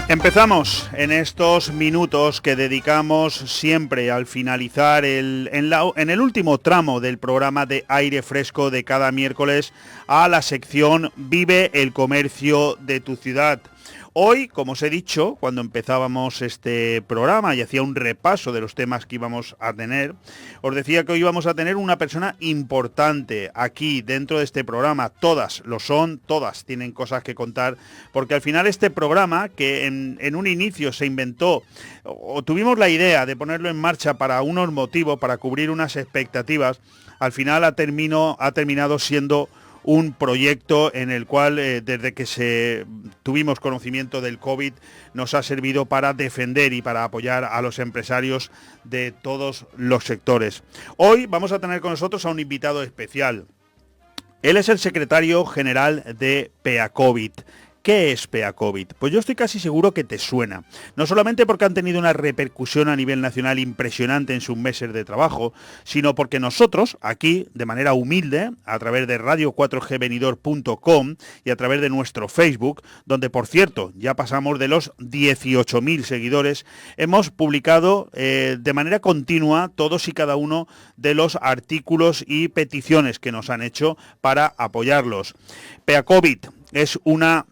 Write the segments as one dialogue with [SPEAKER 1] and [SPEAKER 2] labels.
[SPEAKER 1] Empezamos en estos minutos que dedicamos siempre al finalizar en el último tramo del programa de Aire Fresco de cada miércoles a la sección Vive el comercio de tu ciudad. Hoy, como os he dicho, cuando empezábamos este programa y hacía un repaso de los temas que íbamos a tener, os decía que hoy íbamos a tener una persona importante aquí dentro de este programa. Todas lo son, todas tienen cosas que contar, porque al final este programa, que en un inicio se inventó, o tuvimos la idea de ponerlo en marcha para unos motivos, para cubrir unas expectativas, al final ha terminado siendo un proyecto en el cual desde que tuvimos conocimiento del COVID nos ha servido para defender y para apoyar a los empresarios de todos los sectores. Hoy vamos a tener con nosotros a un invitado especial. Él es el secretario general de PEACOVID. ¿Qué es PEACOVID? Pues yo estoy casi seguro que te suena. No solamente porque han tenido una repercusión a nivel nacional impresionante en sus meses de trabajo, sino porque nosotros, aquí, de manera humilde, a través de radio4gvenidor.com y a través de nuestro Facebook, donde, por cierto, ya pasamos de los 18.000 seguidores, hemos publicado de manera continua todos y cada uno de los artículos y peticiones que nos han hecho para apoyarlos. PEACOVID es una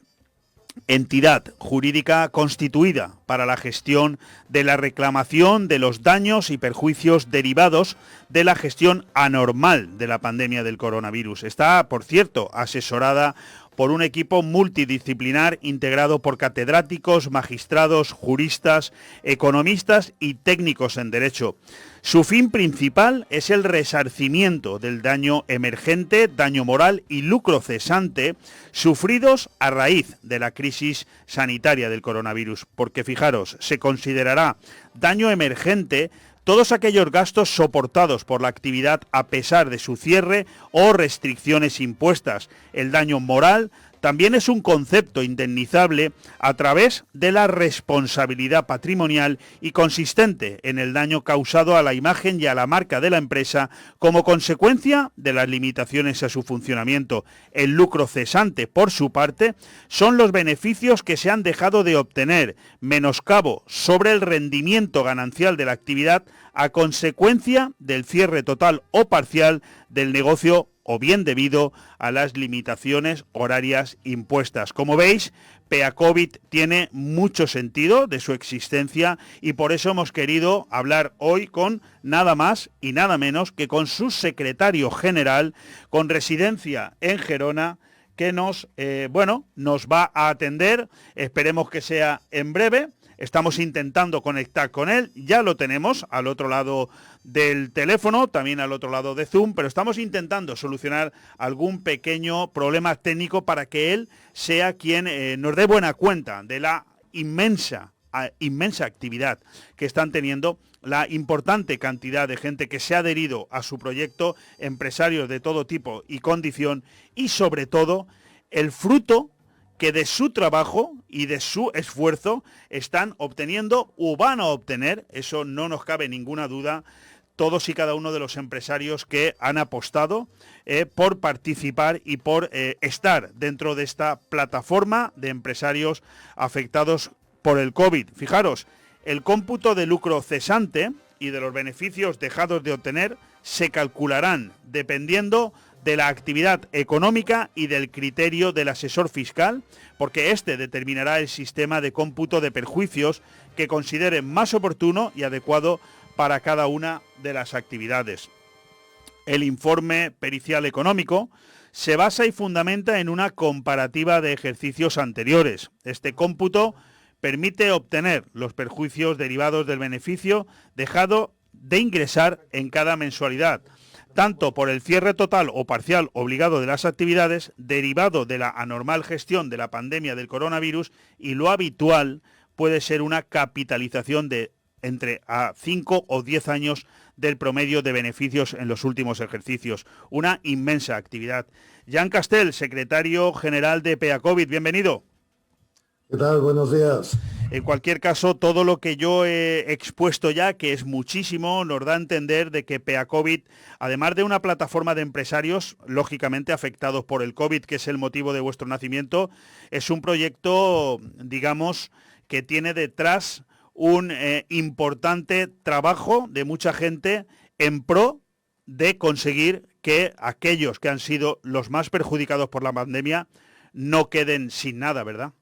[SPEAKER 1] entidad jurídica constituida para la gestión de la reclamación de los daños y perjuicios derivados de la gestión anormal de la pandemia del coronavirus. Está, por cierto, asesorada por un equipo multidisciplinar integrado por catedráticos, magistrados, juristas, economistas y técnicos en derecho. Su fin principal es el resarcimiento del daño emergente, daño moral y lucro cesante sufridos a raíz de la crisis sanitaria del coronavirus, porque fijaros, se considerará daño emergente todos aquellos gastos soportados por la actividad a pesar de su cierre o restricciones impuestas. El daño moral también es un concepto indemnizable a través de la responsabilidad patrimonial y consistente en el daño causado a la imagen y a la marca de la empresa como consecuencia de las limitaciones a su funcionamiento. El lucro cesante, por su parte, son los beneficios que se han dejado de obtener, menoscabo sobre el rendimiento ganancial de la actividad a consecuencia del cierre total o parcial del negocio o bien debido a las limitaciones horarias impuestas. Como veis, PEACOVID tiene mucho sentido de su existencia y por eso hemos querido hablar hoy con nada más y nada menos que con su secretario general, con residencia en Gerona, que nos va a atender. Esperemos que sea en breve. Estamos intentando conectar con él, ya lo tenemos al otro lado del teléfono, también al otro lado de Zoom, pero estamos intentando solucionar algún pequeño problema técnico para que él sea quien nos dé buena cuenta de la inmensa actividad que están teniendo, la importante cantidad de gente que se ha adherido a su proyecto, empresarios de todo tipo y condición, y sobre todo el fruto que de su trabajo y de su esfuerzo están obteniendo o van a obtener, eso no nos cabe ninguna duda, todos y cada uno de los empresarios que han apostado por participar y por estar dentro de esta plataforma de empresarios afectados por el COVID. Fijaros, el cómputo de lucro cesante y de los beneficios dejados de obtener se calcularán dependiendo de la actividad económica y del criterio del asesor fiscal, porque este determinará el sistema de cómputo de perjuicios que considere más oportuno y adecuado para cada una de las actividades. El informe pericial económico se basa y fundamenta en una comparativa de ejercicios anteriores. Este cómputo permite obtener los perjuicios derivados del beneficio dejado de ingresar en cada mensualidad, tanto por el cierre total o parcial obligado de las actividades, derivado de la anormal gestión de la pandemia del coronavirus, y lo habitual puede ser una capitalización de entre 5 o 10 años del promedio de beneficios en los últimos ejercicios. Una inmensa actividad. Jan Castell, secretario general de PEACOVID, bienvenido.
[SPEAKER 2] ¿Qué tal? Buenos días.
[SPEAKER 1] En cualquier caso, todo lo que yo he expuesto ya, que es muchísimo, nos da a entender de que PEACOVID, además de una plataforma de empresarios, lógicamente afectados por el COVID, que es el motivo de vuestro nacimiento, es un proyecto, digamos, que tiene detrás un importante trabajo de mucha gente en pro de conseguir que aquellos que han sido los más perjudicados por la pandemia no queden sin nada, ¿verdad?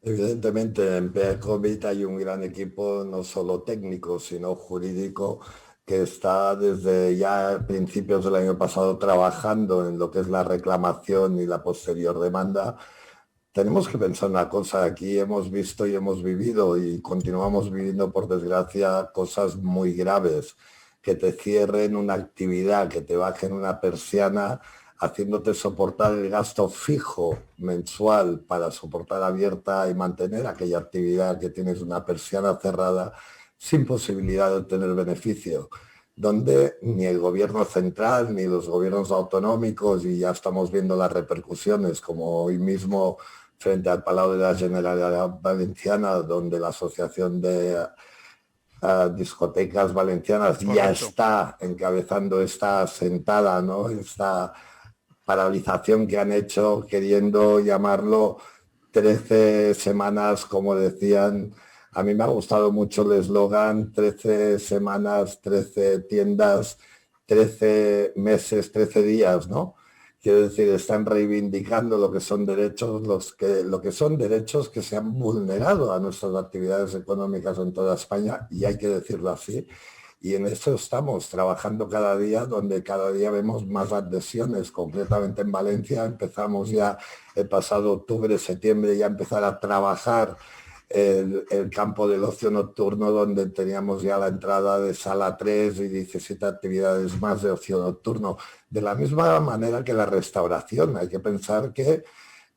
[SPEAKER 2] Evidentemente, en PEACOVID hay un gran equipo, no solo técnico, sino jurídico, que está desde ya principios del año pasado trabajando en lo que es la reclamación y la posterior demanda. Tenemos que pensar una cosa, aquí hemos visto y hemos vivido y continuamos viviendo, por desgracia, cosas muy graves, que te cierren una actividad, que te bajen una persiana, haciéndote soportar el gasto fijo mensual para soportar abierta y mantener aquella actividad que tienes una persiana cerrada sin posibilidad de obtener beneficio, donde ni el gobierno central ni los gobiernos autonómicos, y ya estamos viendo las repercusiones, como hoy mismo frente al Palau de la Generalitat Valenciana, donde la Asociación de Discotecas Valencianas
[SPEAKER 1] Correcto.
[SPEAKER 2] ya está encabezando esta sentada, ¿no? Esta paralización que han hecho, queriendo llamarlo 13 semanas, como decían. A mí me ha gustado mucho el eslogan: 13 semanas, 13 tiendas, 13 meses, 13 días, ¿no? Quiero decir, están reivindicando lo que son derechos, lo que son derechos que se han vulnerado a nuestras actividades económicas en toda España, y hay que decirlo así. Y en eso estamos trabajando cada día, donde cada día vemos más adhesiones. Concretamente en Valencia empezamos ya el pasado octubre, septiembre, ya a empezar a trabajar el campo del ocio nocturno, donde teníamos ya la entrada de sala 3 y 17 actividades más de ocio nocturno. De la misma manera que la restauración, hay que pensar que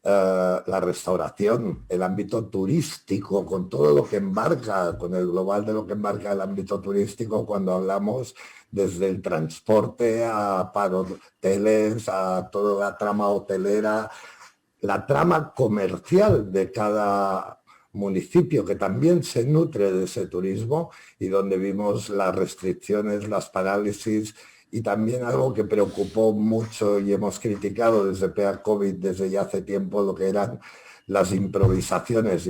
[SPEAKER 2] la restauración, el ámbito turístico, con todo lo que embarca, con el global de lo que embarca el ámbito turístico, cuando hablamos desde el transporte a hoteles, a toda la trama hotelera, la trama comercial de cada municipio, que también se nutre de ese turismo, y donde vimos las restricciones, las parálisis, y también algo que preocupó mucho y hemos criticado desde PEACOVID desde ya hace tiempo, lo que eran las improvisaciones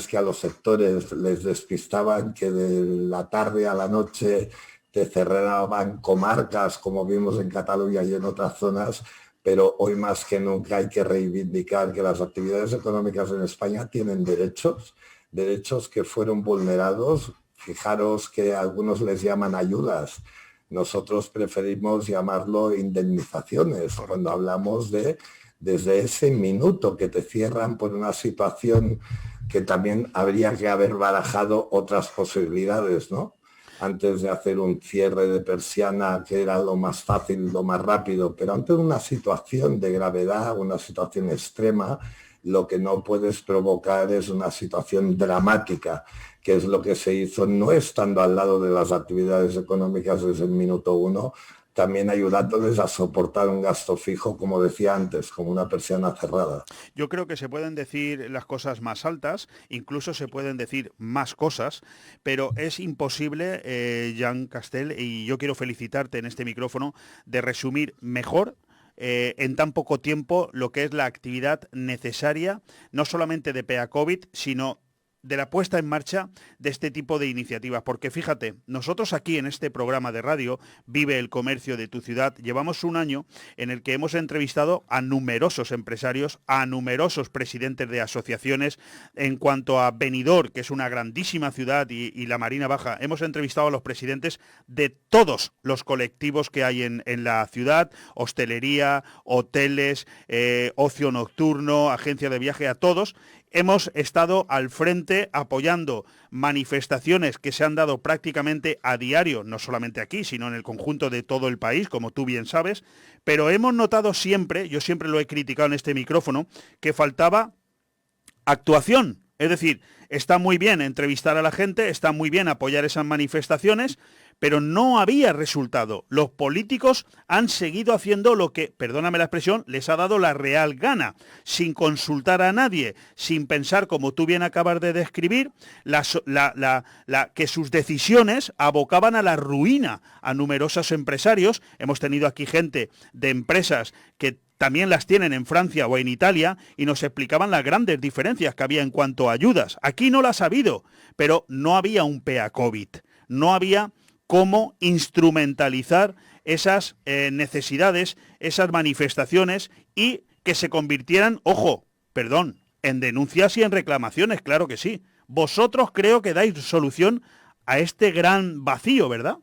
[SPEAKER 2] que a los sectores les despistaban, que de la tarde a la noche te cerraban comarcas, como vimos en Cataluña y en otras zonas. Pero hoy más que nunca hay que reivindicar que las actividades económicas en España tienen derechos que fueron vulnerados. Fijaros que algunos les llaman ayudas. Nosotros preferimos llamarlo indemnizaciones cuando hablamos de desde ese minuto que te cierran por una situación que también habría que haber barajado otras posibilidades, ¿no? Antes de hacer un cierre de persiana, que era lo más fácil, lo más rápido, pero ante una situación de gravedad, una situación extrema, lo que no puedes provocar es una situación dramática, que es lo que se hizo, no estando al lado de las actividades económicas desde el minuto uno, también ayudándoles a soportar un gasto fijo, como decía antes, como una persiana cerrada.
[SPEAKER 1] Yo creo que se pueden decir las cosas más altas, incluso se pueden decir más cosas, pero es imposible, Jean Castel, y yo quiero felicitarte en este micrófono, de resumir mejor en tan poco tiempo lo que es la actividad necesaria, no solamente de PEACOVID, sino de la puesta en marcha de este tipo de iniciativas. Porque fíjate, nosotros aquí en este programa de radio, Vive el Comercio de tu Ciudad, llevamos un año en el que hemos entrevistado a numerosos empresarios, a numerosos presidentes de asociaciones. En cuanto a Benidorm, que es una grandísima ciudad, y la Marina Baja, hemos entrevistado a los presidentes de todos los colectivos que hay en la ciudad: hostelería, hoteles, ocio nocturno, agencia de viaje, a todos. Hemos estado al frente apoyando manifestaciones que se han dado prácticamente a diario, no solamente aquí, sino en el conjunto de todo el país, como tú bien sabes, pero hemos notado siempre, yo siempre lo he criticado en este micrófono, que faltaba actuación. Es decir, está muy bien entrevistar a la gente, está muy bien apoyar esas manifestaciones, pero no había resultado. Los políticos han seguido haciendo lo que, perdóname la expresión, les ha dado la real gana, sin consultar a nadie, sin pensar, como tú bien acabas de describir, que sus decisiones abocaban a la ruina a numerosos empresarios. Hemos tenido aquí gente de empresas que también las tienen en Francia o en Italia, y nos explicaban las grandes diferencias que había en cuanto a ayudas. Aquí no las ha habido, pero no había un PEA COVID, no había cómo instrumentalizar esas necesidades, esas manifestaciones, y que se convirtieran, en denuncias y en reclamaciones, claro que sí. Vosotros creo que dais solución a este gran vacío, ¿verdad?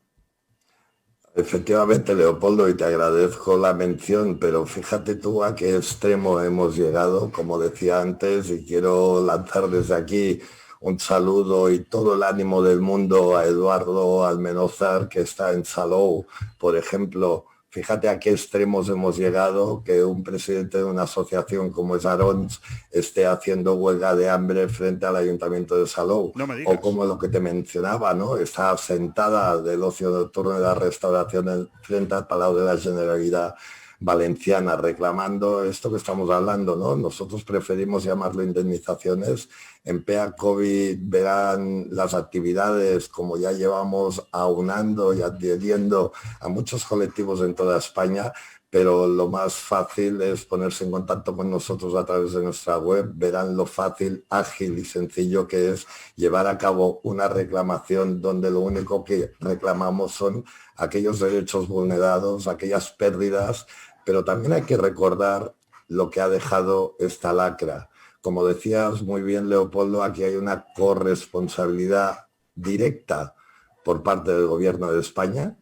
[SPEAKER 2] Efectivamente, Leopoldo, y te agradezco la mención, pero fíjate tú a qué extremo hemos llegado, como decía antes, y quiero lanzar desde aquí un saludo y todo el ánimo del mundo a Eduardo Almenozar, que está en Salou, por ejemplo. Fíjate a qué extremos hemos llegado, que un presidente de una asociación como es Arons esté haciendo huelga de hambre frente al Ayuntamiento de Salou.
[SPEAKER 1] No me digas.
[SPEAKER 2] O como lo que te mencionaba, ¿no? Está sentada del ocio nocturno y la restauración frente al Palau de la Generalidad Valenciana, reclamando esto que estamos hablando, ¿no? Nosotros preferimos llamarlo indemnizaciones. En PEA COVID verán las actividades, como ya llevamos aunando y adhiriendo a muchos colectivos en toda España, pero lo más fácil es ponerse en contacto con nosotros a través de nuestra web. Verán lo fácil, ágil y sencillo que es llevar a cabo una reclamación donde lo único que reclamamos son aquellos derechos vulnerados, aquellas pérdidas, pero también hay que recordar lo que ha dejado esta lacra. Como decías muy bien, Leopoldo, aquí hay una corresponsabilidad directa por parte del Gobierno de España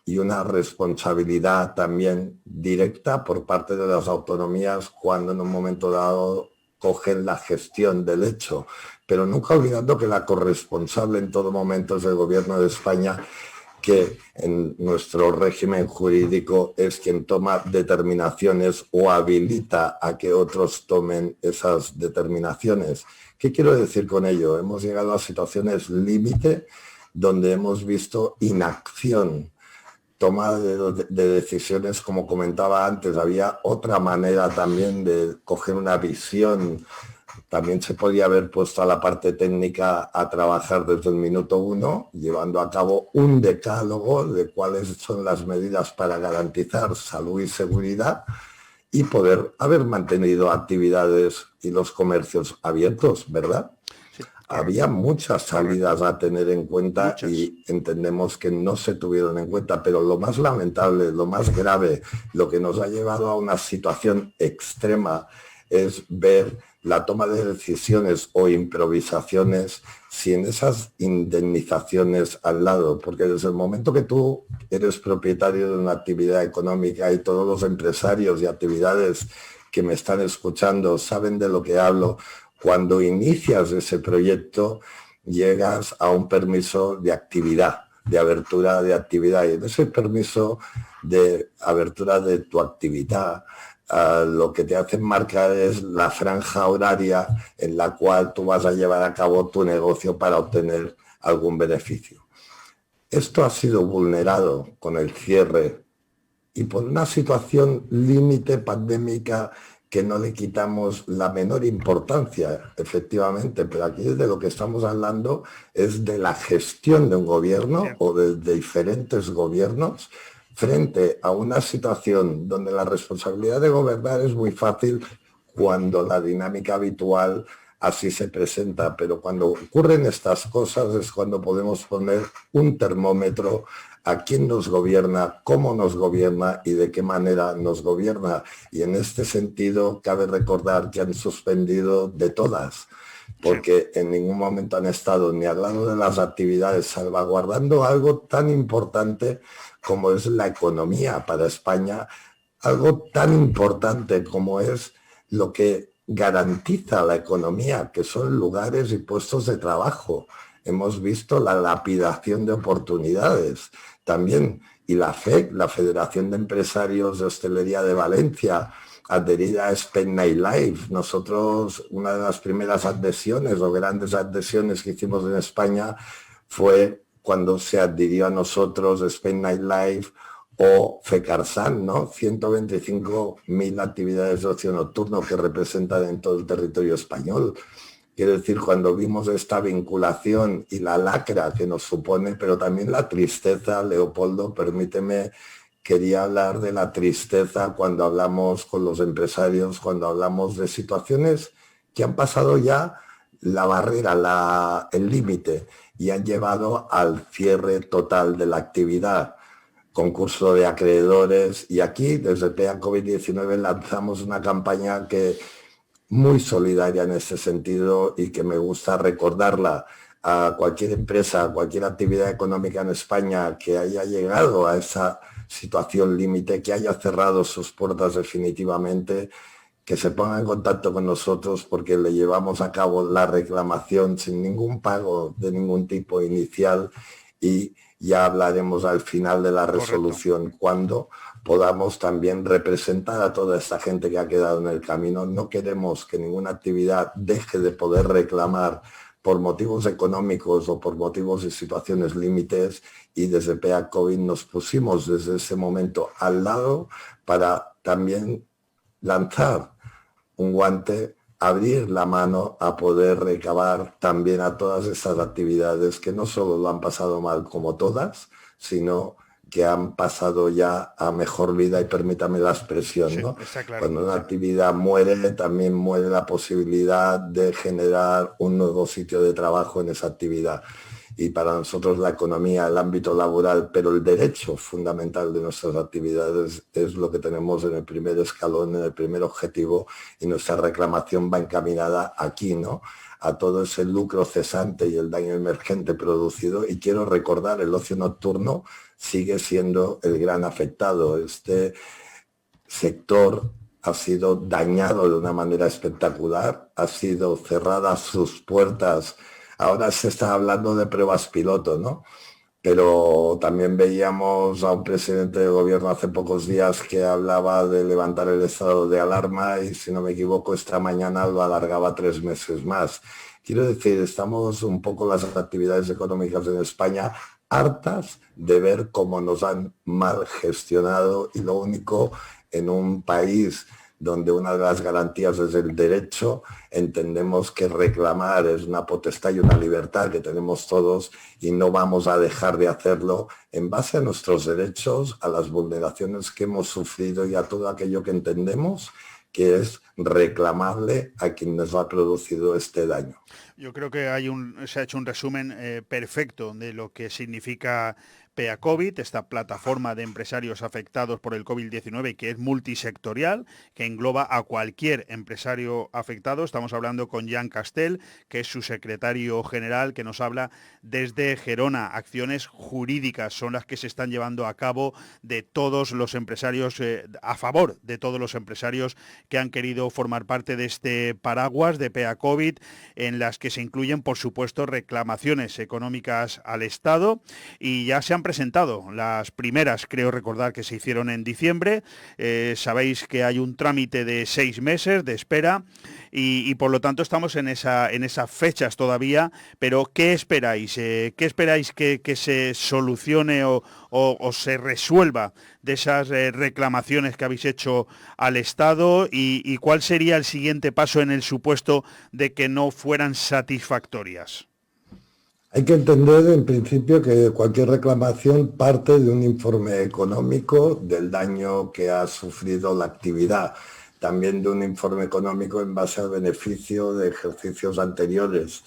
[SPEAKER 2] y una responsabilidad también directa por parte de las autonomías cuando en un momento dado cogen la gestión del hecho, pero nunca olvidando que la corresponsable en todo momento es el Gobierno de España, que en nuestro régimen jurídico es quien toma determinaciones o habilita a que otros tomen esas determinaciones. ¿Qué quiero decir con ello? Hemos llegado a situaciones límite donde hemos visto inacción, toma de decisiones, como comentaba antes. Había otra manera también de coger una visión. También se podía haber puesto a la parte técnica a trabajar desde el minuto 1, llevando a cabo un decálogo de cuáles son las medidas para garantizar salud y seguridad y poder haber mantenido actividades y los comercios abiertos, ¿verdad?
[SPEAKER 1] Sí.
[SPEAKER 2] Había muchas salidas a tener en cuenta y entendemos que no se tuvieron en cuenta, pero lo más lamentable, lo más grave, lo que nos ha llevado a una situación extrema es ver la toma de decisiones o improvisaciones sin esas indemnizaciones al lado, porque desde el momento que tú eres propietario de una actividad económica, y todos los empresarios y actividades que me están escuchando saben de lo que hablo, cuando inicias ese proyecto llegas a un permiso de actividad, de abertura de actividad, y en ese permiso de abertura de tu actividad lo que te hacen marcar es la franja horaria en la cual tú vas a llevar a cabo tu negocio para obtener algún beneficio. Esto ha sido vulnerado con el cierre y por una situación límite pandémica que no le quitamos la menor importancia, efectivamente, pero aquí de lo que estamos hablando es de la gestión de un gobierno o de diferentes gobiernos frente a una situación donde la responsabilidad de gobernar es muy fácil cuando la dinámica habitual así se presenta, pero cuando ocurren estas cosas es cuando podemos poner un termómetro a quién nos gobierna, cómo nos gobierna y de qué manera nos gobierna. Y en este sentido cabe recordar que han suspendido de todas, porque en ningún momento han estado ni al lado de las actividades, salvaguardando algo tan importante como es la economía para España, algo tan importante como es lo que garantiza la economía, que son lugares y puestos de trabajo. Hemos visto la lapidación de oportunidades también, y la FEC, la Federación de Empresarios de Hostelería de Valencia, adherida a Spain Nightlife. Nosotros, una de las primeras adhesiones o grandes adhesiones que hicimos en España fue cuando se adhirió a nosotros Spain Nightlife o FECARSAN, ¿no? 125.000 actividades de ocio nocturno que representan en todo el territorio español. Quiero decir, cuando vimos esta vinculación y la lacra que nos supone, pero también la tristeza, Leopoldo, permíteme quería hablar de la tristeza cuando hablamos con los empresarios, cuando hablamos de situaciones que han pasado ya la barrera, el límite, y han llevado al cierre total de la actividad, concurso de acreedores, y aquí desde PEA COVID-19 lanzamos una campaña que muy solidaria en ese sentido y que me gusta recordarla a cualquier empresa, a cualquier actividad económica en España que haya llegado a esa situación límite, que haya cerrado sus puertas definitivamente, que se ponga en contacto con nosotros porque le llevamos a cabo la reclamación sin ningún pago de ningún tipo inicial y ya hablaremos al final de la resolución. Correcto. Cuando podamos también representar a toda esta gente que ha quedado en el camino. No queremos que ninguna actividad deje de poder reclamar por motivos económicos o por motivos de situaciones límites, y desde PEA COVID nos pusimos desde ese momento al lado para también lanzar un guante, abrir la mano a poder recabar también a todas estas actividades que no solo lo han pasado mal como todas, sino que han pasado ya a mejor vida, y permítame la expresión, ¿no?
[SPEAKER 1] Sí, claro,
[SPEAKER 2] cuando una actividad muere, también muere la posibilidad de generar un nuevo sitio de trabajo en esa actividad. Y para nosotros la economía, el ámbito laboral, pero el derecho fundamental de nuestras actividades es lo que tenemos en el primer escalón, en el primer objetivo, y nuestra reclamación va encaminada aquí, ¿no?, a todo ese lucro cesante y el daño emergente producido. Y quiero recordar, el ocio nocturno sigue siendo el gran afectado. Este sector ha sido dañado de una manera espectacular, ha sido cerrada sus puertas. Ahora se está hablando de pruebas piloto, ¿no? Pero también veíamos a un presidente de gobierno hace pocos días que hablaba de levantar el estado de alarma y, si no me equivoco, esta mañana lo alargaba 3 meses más. Quiero decir, estamos un poco las actividades económicas en España hartas de ver cómo nos han mal gestionado, y lo único, en un país donde una de las garantías es el derecho, entendemos que reclamar es una potestad y una libertad que tenemos todos, y no vamos a dejar de hacerlo en base a nuestros derechos, a las vulneraciones que hemos sufrido y a todo aquello que entendemos que es reclamable a quien nos ha producido este daño.
[SPEAKER 1] Yo creo que se ha hecho un resumen perfecto de lo que significa PEA COVID, esta plataforma de empresarios afectados por el COVID-19, que es multisectorial, que engloba a cualquier empresario afectado. Estamos hablando con Jan Castel, que es su secretario general, que nos habla desde Gerona. Acciones jurídicas son las que se están llevando a cabo de todos los empresarios, a favor de todos los empresarios que han querido formar parte de este paraguas de PEA COVID, en las que se incluyen, por supuesto, reclamaciones económicas al Estado, y ya se han presentado las primeras, creo recordar que se hicieron en diciembre. Sabéis que hay un trámite de 6 meses de espera y por lo tanto estamos en esas fechas todavía, pero ¿qué esperáis? ¿Qué esperáis que se solucione o se resuelva de esas reclamaciones que habéis hecho al Estado, y cuál sería el siguiente paso en el supuesto de que no fueran satisfactorias?
[SPEAKER 2] Hay que entender en principio que cualquier reclamación parte de un informe económico del daño que ha sufrido la actividad, también de un informe económico en base al beneficio de ejercicios anteriores,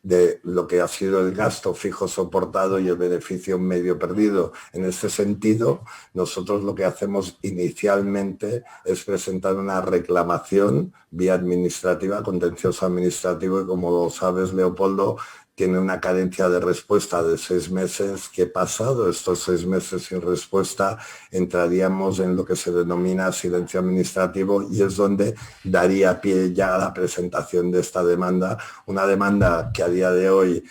[SPEAKER 2] de lo que ha sido el gasto fijo soportado y el beneficio medio perdido. En este sentido, nosotros lo que hacemos inicialmente es presentar una reclamación vía administrativa, contencioso administrativo, y como lo sabes, Leopoldo, tiene una cadencia de respuesta de 6 meses, que pasado estos 6 meses sin respuesta entraríamos en lo que se denomina silencio administrativo, y es donde daría pie ya a la presentación de esta demanda, una demanda que a día de hoy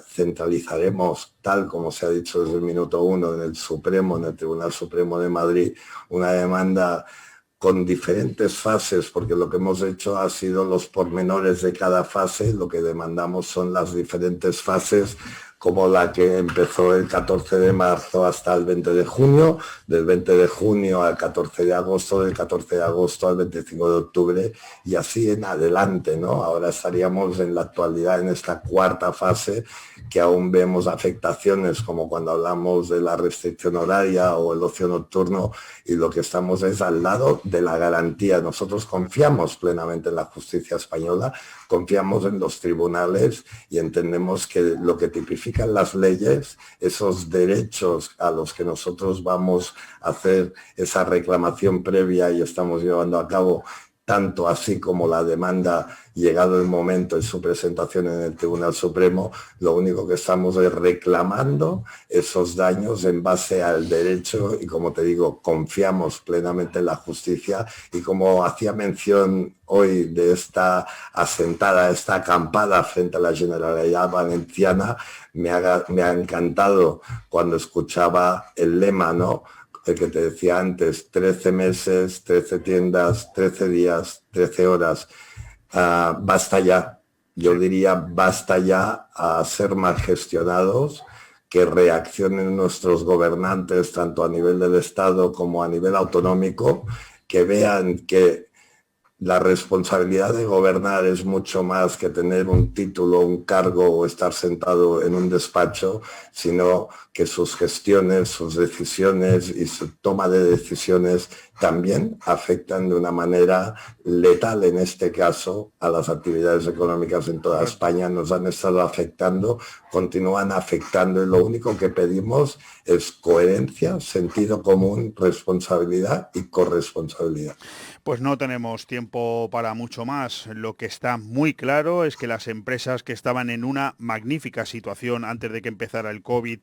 [SPEAKER 2] centralizaremos, tal como se ha dicho desde el minuto 1, en el Supremo, en el Tribunal Supremo de Madrid, una demanda con diferentes fases, porque lo que hemos hecho ha sido los pormenores de cada fase. Lo que demandamos son las diferentes fases como la que empezó el 14 de marzo hasta el 20 de junio, del 20 de junio al 14 de agosto, del 14 de agosto al 25 de octubre y así en adelante, ¿no? Ahora estaríamos en la actualidad en esta cuarta fase que aún vemos afectaciones como cuando hablamos de la restricción horaria o el ocio nocturno y lo que estamos es al lado de la garantía. Nosotros confiamos plenamente en la justicia española, confiamos en los tribunales y entendemos que lo que tipifican las leyes, esos derechos a los que nosotros vamos a hacer esa reclamación previa y estamos llevando a cabo, tanto así como la demanda, llegado el momento de su presentación en el Tribunal Supremo, lo único que estamos es reclamando esos daños en base al derecho y, como te digo, confiamos plenamente en la justicia y como hacía mención hoy de esta asentada, esta acampada frente a la Generalidad Valenciana, me ha encantado cuando escuchaba el lema, ¿no?, el que te decía antes, 13 meses, 13 tiendas, 13 días, 13 horas. Basta ya, yo diría, basta ya a ser mal gestionados, que reaccionen nuestros gobernantes, tanto a nivel del Estado como a nivel autonómico, que vean que la responsabilidad de gobernar es mucho más que tener un título, un cargo o estar sentado en un despacho, sino que sus gestiones, sus decisiones y su toma de decisiones también afectan de una manera letal, en este caso, a las actividades económicas en toda España. Nos han estado afectando, continúan afectando y lo único que pedimos es coherencia, sentido común, responsabilidad y corresponsabilidad.
[SPEAKER 1] Pues no tenemos tiempo para mucho más. Lo que está muy claro es que las empresas que estaban en una magnífica situación antes de que empezara el COVID,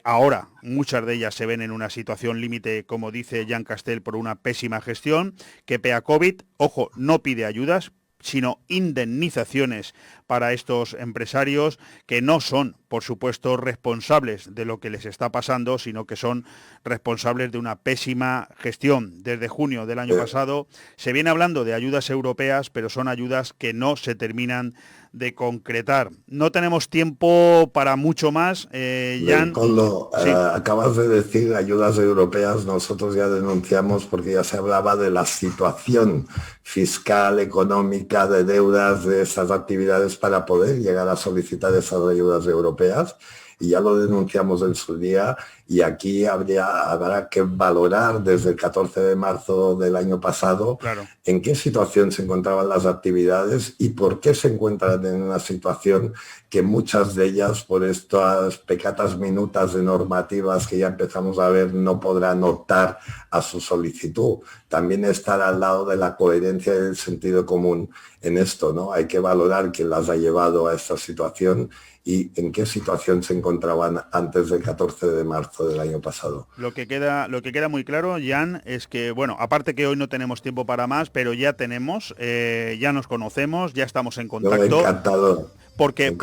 [SPEAKER 1] ahora muchas de ellas se ven en una situación límite, como dice Jan Castell, por una pésima gestión, que PeaCovid, ojo, no pide ayudas, sino indemnizaciones para estos empresarios que no son, por supuesto, responsables de lo que les está pasando, sino que son responsables de una pésima gestión. Desde junio del año pasado se viene hablando de ayudas europeas, pero son ayudas que no se terminan de concretar. No tenemos tiempo para mucho más, Jan.
[SPEAKER 2] Leopoldo,
[SPEAKER 1] Sí.
[SPEAKER 2] acabas de decir ayudas europeas, nosotros ya denunciamos porque ya se hablaba de la situación fiscal, económica, de deudas de esas actividades para poder llegar a solicitar esas ayudas europeas y ya lo denunciamos en su día y aquí habrá que valorar desde el 14 de marzo del año pasado en qué situación se encontraban las actividades y por qué se encuentran en una situación que muchas de ellas, por estas pecatas minutas de normativas que ya empezamos a ver, no podrán optar a su solicitud. También estar al lado de la coherencia y del sentido común en esto, ¿no? Hay que valorar quién las ha llevado a esta situación y en qué situación se encontraban antes del 14 de marzo del año pasado.
[SPEAKER 1] Lo que queda muy claro, Jan, es que, bueno, aparte que hoy no tenemos tiempo para más, pero ya tenemos, ya nos conocemos, ya estamos en contacto.
[SPEAKER 2] Yo encantado.
[SPEAKER 1] Porque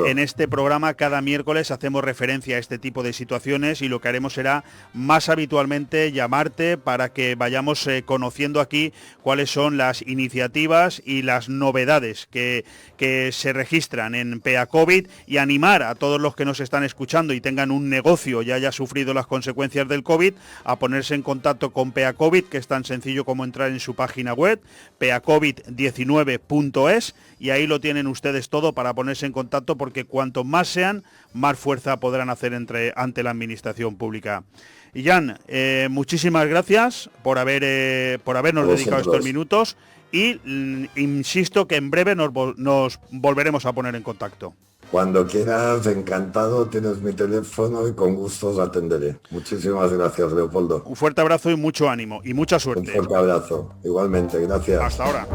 [SPEAKER 1] en este programa cada miércoles hacemos referencia a este tipo de situaciones y lo que haremos será más habitualmente llamarte para que vayamos conociendo aquí cuáles son las iniciativas y las novedades que se registran en PeaCovid y animar a todos los que nos están escuchando y tengan un negocio y haya sufrido las consecuencias del COVID a ponerse en contacto con PeaCovid, que es tan sencillo como entrar en su página web, peacovid19.es, y ahí lo tienen ustedes todo para ponerse en contacto porque cuanto más sean, más fuerza podrán hacer ante la administración pública. Y Jan, muchísimas gracias por habernos dedicado estos minutos y insisto que en breve nos volveremos a poner en contacto.
[SPEAKER 2] Cuando quieras, encantado, tienes mi teléfono y con gusto os atenderé. Muchísimas gracias, Leopoldo.
[SPEAKER 1] Un fuerte abrazo y mucho ánimo y mucha suerte.
[SPEAKER 2] Un fuerte abrazo, igualmente, gracias.
[SPEAKER 1] Hasta ahora.